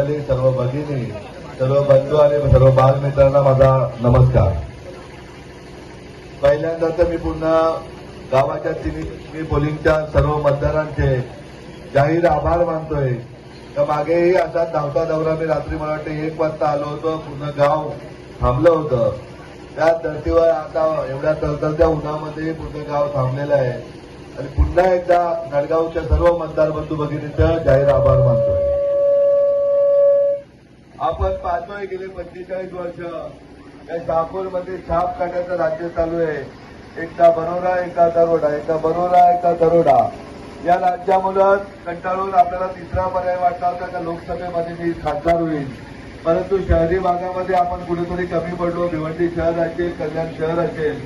मंडळी, सर्व भगिनी, सर्व बंधू आणि सर्व बालमित्रांना माझा नमस्कार. पहिल्यांदा तर मी पुन्हा गावाच्या तिन्ही पोलिंगच्या सर्व मतदारांचे जाहीर आभार मानतोय. तर मागेही असा धावता दौरा मी रात्री मला वाटतं 1 वाजता आलो होतो. पूर्ण गाव थांबलं होतं. त्या धर्तीवर आता एवढ्या तळतळत्या उन्हामध्ये पूर्ण गाव थांबलेलं आहे आणि पुन्हा एकदा नडगावच्या सर्व मतदार बंधू भगिनींचं जाहीर आभार मानतोय. आपण पाहतोय गेले 45 वर्ष या शहापूरमध्ये छाप काढण्याचं राज्य चालू आहे. एकदा बरोडा एका दरोडा, एकदा बरोडा एका दरोडा. या राज्यामुळे कंटाळून आपल्याला तिसरा पर्याय वाटला होता का लोकसभेमध्ये मी खासदार होईल, परंतु शहरी भागामध्ये आपण कुठेतरी कमी पडलो. भिवंडी शहर असेल, कल्याण शहर असेल,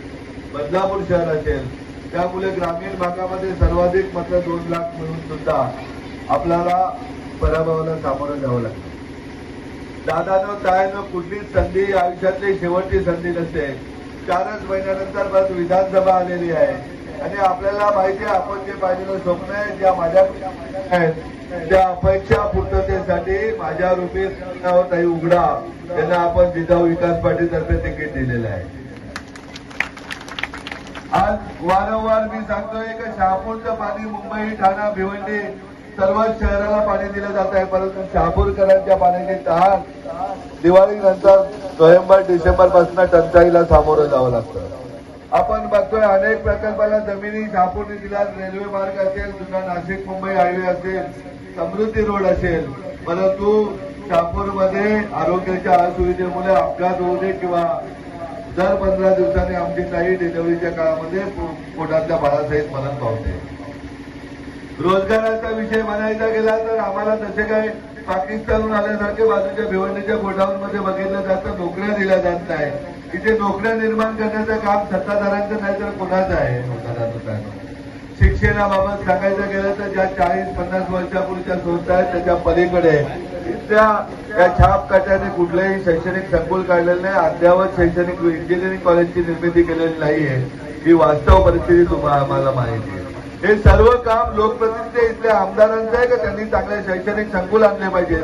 बदलापूर शहर असेल, त्यामुळे ग्रामीण भागामध्ये सर्वाधिक मतं 2 लाख मिळून सुद्धा आपल्याला पराभवाला सामोरं जावं लागतं. दादानो तायनो कुठलीच संधी आयुष्यातली शेवटची संधी नसते. 4च महिन्यानंतर परत विधानसभा आलेली आहे आणि आपल्याला माहिती आहे आपण जे पाहिलेलं स्वप्न आहे, ज्या माझ्या आहेत त्या अपेक्षा पूर्ततेसाठी माझ्या रूपी ताई उघडा त्यांना आपण जिजाऊ विकास पार्टीतर्फे तिकीट दिलेलं आहे. आज वारंवार मी सांगतोय की शहापूरचं पाणी मुंबई, ठाणा, भिवंडी सर्वच शहराला पाणी दिलं जात आहे, परंतु शहापूरकरांच्या पाण्याची तहान दिवाळीनंतर नोव्हेंबर डिसेंबर पासून टंचाईला सामोरं जावं लागतं. आपण बघतोय अनेक प्रकल्पाला जमिनी शहापूरने दिल्या. रेल्वे मार्ग असेल, जुना नाशिक मुंबई हायवे असेल, समृद्धी रोड असेल, परंतु शहापूरमध्ये आरोग्याच्या असुविधेमुळे अपघात होऊ दे किंवा दर 15 दिवसांनी आमची ताई डिलिव्हरीच्या काळामध्ये पोटातल्या बाळासहित मरण पावते. रोजगाराचा विषय म्हणायचा गेला तर आम्हाला तसे काय पाकिस्तानहून आल्यासारखे बाजूच्या भिवंडीच्या गोडाऊनमध्ये बघितलं जातं, नोकऱ्या दिल्या जात नाही. इथे नोकऱ्या निर्माण करण्याचं काम सत्ताधाऱ्यांचं नाही तर कोणाचं आहे? शिक्षणाबाबत सांगायचं गेलं तर ज्या 40-50 वर्षापूर्वीच्या संस्था आहेत त्याच्या पलीकडे त्या छाप काट्याने कुठलेही शैक्षणिक संकुल काढलेलं नाही. अद्यावत शैक्षणिक इंजिनिअरिंग कॉलेजची निर्मिती केलेली नाहीये. ही वास्तव परिस्थिती तुम्हाला आम्हाला माहिती आहे. हे सर्व काम लोकप्रतिनिधी इथल्या आमदारांचं आहे का त्यांनी चांगले शैक्षणिक संकुल आणले पाहिजे,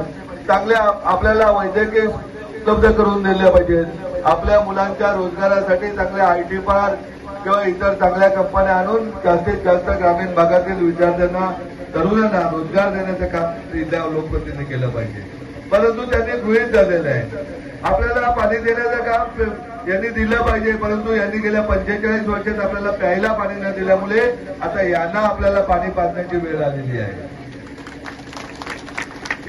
चांगले आपल्याला वैद्यकीय उपलब्ध करून दिले पाहिजेत, आपल्या मुलांच्या रोजगारासाठी चांगले IT पार्क किंवा इतर चांगल्या कंपन्या आणून जास्तीत जास्त ग्रामीण भागातील विद्यार्थ्यांना, तरुणांना रोजगार देण्याचं काम इथल्या लोकप्रतिनिधी केलं पाहिजे. परंतु त्यांनी गृहीत झालेलं आहे. आपल्याला पाणी देण्याचं काम यांनी दिलं पाहिजे, परंतु यांनी गेल्या 45 वर्षात आपल्याला प्यायला पाणी न दिल्यामुळे आता यांना आपल्याला पाणी पाजण्याची वेळ आलेली आहे.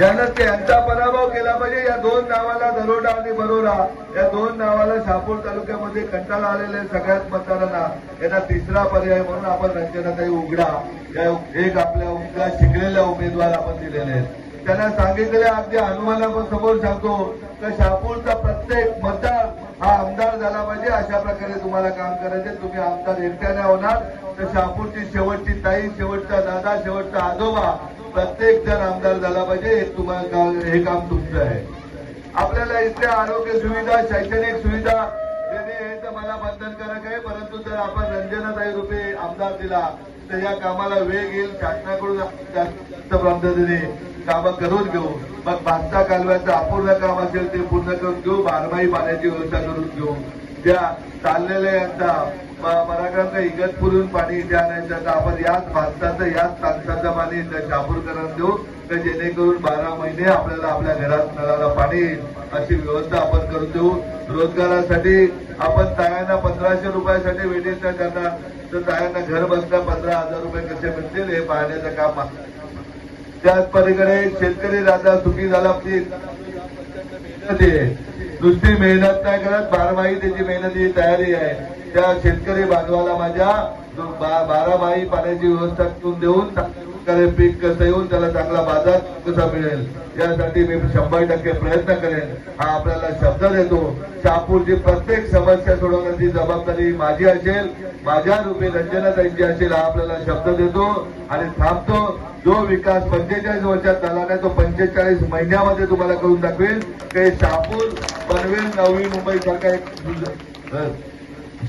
यानं त्यांचा पराभव केला पाहिजे. या 2 नावाला दरोडा आणि बरोडा या 2 नावाला शहापूर तालुक्यामध्ये कंटाळा आलेल्या सगळ्याच मतदारांना यांना तिसरा पर्याय म्हणून आपण रंजनाताई उघडा या एक आपल्या शिकलेल्या उमेदवार आपण दिलेले आहेत. त्यांना सांगितलेल्या अगदी अनुमानापासून समोर सांगतो की शहापूरचा प्रत्येक मतदार हा आमदार झाला पाहिजे. अशा प्रकारे तुम्हाला काम करायचे. तुम्ही आमदार एकट्याने होणार तर शहापूरची शेवटची ताई, शेवटचा दादा, शेवटचा आजोबा प्रत्येक जण आमदार झाला पाहिजे. हे काम तुमचं आहे. आपल्याला इथल्या आरोग्य सुविधा, शैक्षणिक सुविधा देणे हे तर मला बंधनकारक आहे, परंतु जर आपण रंजनाताई रूपे आमदार दिला तर या कामाला वेग येईल. शासनाकडून जास्त पद्धतीने कामं करून घेऊ. मग भास्ता कालव्याचं अपूर्ण काम असेल ते पूर्ण करून घेऊ. 12माही पाण्याची व्यवस्था करून घेऊ. ज्या चाललेल्या यांचा मराठवाड्याचा इगतपुरून पाणी इथे आणायचं तर आपण याच भास्ताचं, याच तांसाचं पाणी शहापूरकरांना देऊ तर जेणेकरून 12 महिने आपल्याला आपल्या घरात नळाला पाणी अशी व्यवस्था आपण करून देऊ. रोजगारासाठी आपण तायांना 1500 रुपयासाठी वेटिंग करणार तर तायांना घर बसता 15,000 रुपये कसे मिळतील हे पाहण्याचं काम. त्याच पलीकडे शेतकरी राजा सुखी झाला नुसती मेहनत नाही करत, 12माही त्याची मेहनती तयारी आहे. त्या शेतकरी बांधवाला माझ्या 12माही पाण्याची व्यवस्था करून देऊन पीक कसं येऊन त्याला चांगला बाजार कसा मिळेल यासाठी मी 100% प्रयत्न करेन. हा आपल्याला शब्द देतो. शहापूरची प्रत्येक समस्या सोडवण्याची जबाबदारी माझी असेल, माझ्या रूपी रंजनाताईंची असेल हा आपल्याला शब्द देतो आणि थांबतो. जो विकास 45 वर्षात झाला नाही तो 45 महिन्यामध्ये तुम्हाला करून दाखवेल. ते शहापूर बनवेल. नवी मुंबई सारखा एक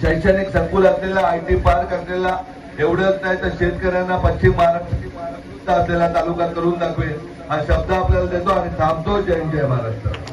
शैक्षणिक संकुल असलेला, IT पार्क असलेला, एवढंच नाही तर शेतकऱ्यांना पश्चिम महाराष्ट्र असलेला तालुका करून दाखवेल हा शब्द आपल्याला देतो आणि थांबतो. जय जय महाराष्ट्र.